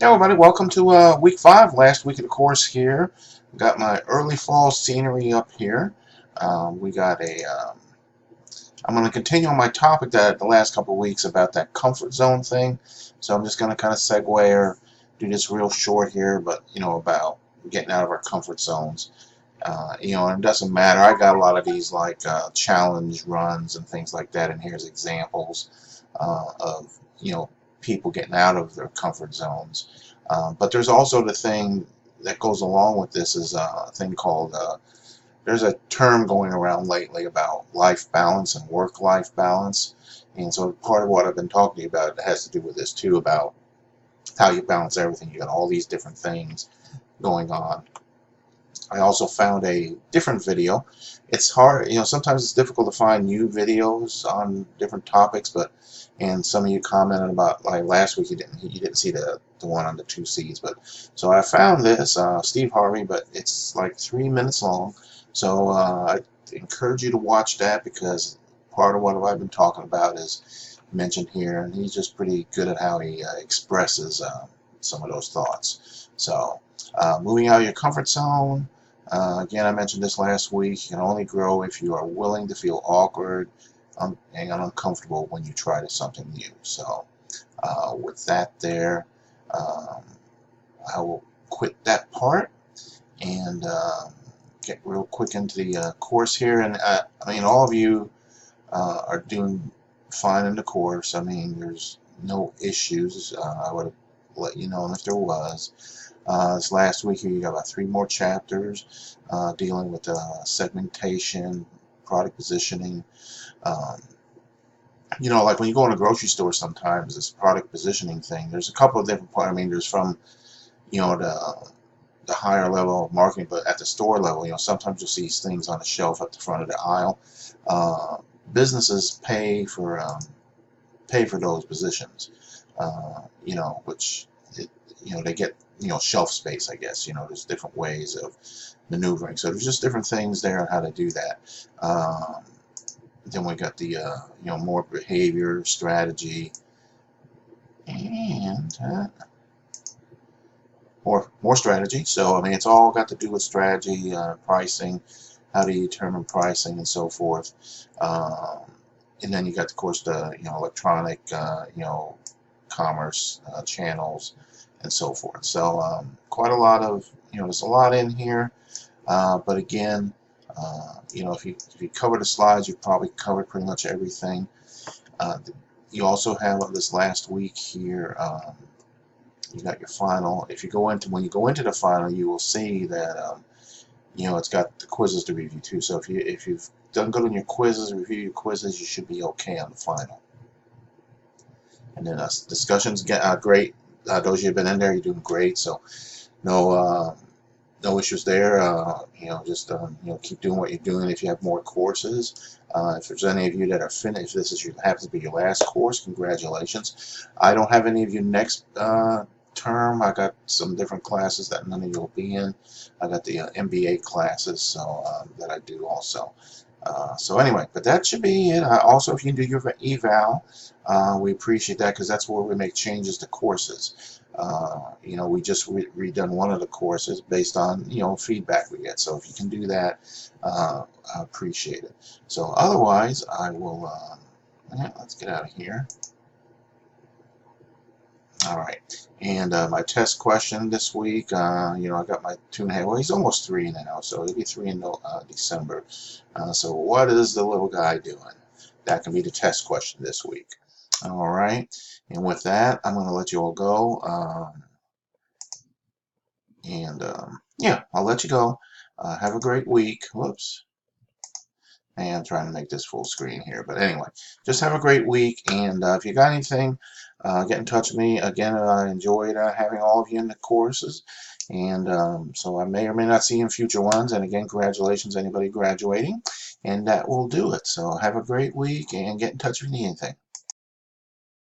Hey everybody, welcome to week 5, last week of the course here. Got my early fall scenery up here. We got I'm going to continue on my topic that the last couple of weeks about that comfort zone thing. So I'm just going to kind of segue or do this real short here, but about getting out of our comfort zones. And it doesn't matter. I got a lot of these like challenge runs and things like that, and here's examples of people getting out of their comfort zones. But there's also the thing that goes along with this is a thing called there's a term going around lately about life balance and work-life balance, and so part of what I've been talking about has to do with this too, about how you balance everything. You got all these different things going on. I also found a different video. It's hard, sometimes it's difficult to find new videos on different topics, and some of you commented about, like last week, you didn't see the one on the 2Cs, but so I found this Steve Harvey, but it's like 3 minutes long. So I encourage you to watch that because part of what I've been talking about is mentioned here, and he's just pretty good at how he expresses some of those thoughts. So moving out of your comfort zone. Again, I mentioned this last week. You can only grow if you are willing to feel awkward and uncomfortable when you try something new. So, with that there, um, I will quit that part and get real quick into the course here. And I mean, all of you are doing fine in the course. I mean, there's no issues. I would have let you know if there was. This last week here, you got about 3 more chapters dealing with segmentation, product positioning. Um, like when you go in a grocery store, sometimes this product positioning thing. There's a couple of different parts. I mean, there's from the higher level of marketing, but at the store level, sometimes you'll see these things on the shelf at the front of the aisle. Businesses pay for those positions, which they get shelf space, I guess. There's different ways of maneuvering, so there's just different things there on how to do that. Then we got the more behavior strategy and more strategy. So I mean, it's all got to do with strategy, pricing, how do you determine pricing, and so forth. And then you got, of course, the electronic commerce channels and so forth. So quite a lot of there's a lot in here. But again, if you cover the slides, you've probably covered pretty much everything. You also have this last week here. You got your final. When you go into the final, you will see that it's got the quizzes to review too. So if you've done good on your quizzes, review your quizzes, you should be okay on the final. And then discussions get great. Those of you have been in there, you're doing great. So no issues there. Just keep doing what you're doing. If you have more courses, if there's any of you that are finished, happens to be your last course, congratulations. I don't have any of you next term. I got some different classes that none of you will be in. I got the MBA classes, so that I do also. So anyway, but that should be it. Also, if you can do your eval, we appreciate that because that's where we make changes to courses. We just redone one of the courses based on feedback we get. So if you can do that, I appreciate it. So otherwise, I will. Let's get out of here. All right, and my test question this week, I got my 2.5. Well, he's almost 3 now, so he'll be 3 in December. So what is the little guy doing? That can be the test question this week. All right, and with that, I'm going to let you all go. Yeah, I'll let you go. Have a great week. Whoops. And I'm trying to make this full screen here. But anyway, just have a great week. And if you got anything, get in touch with me. Again, I enjoyed having all of you in the courses. And so I may or may not see you in future ones. And again, congratulations, anybody graduating. And that will do it. So have a great week and get in touch if you need anything.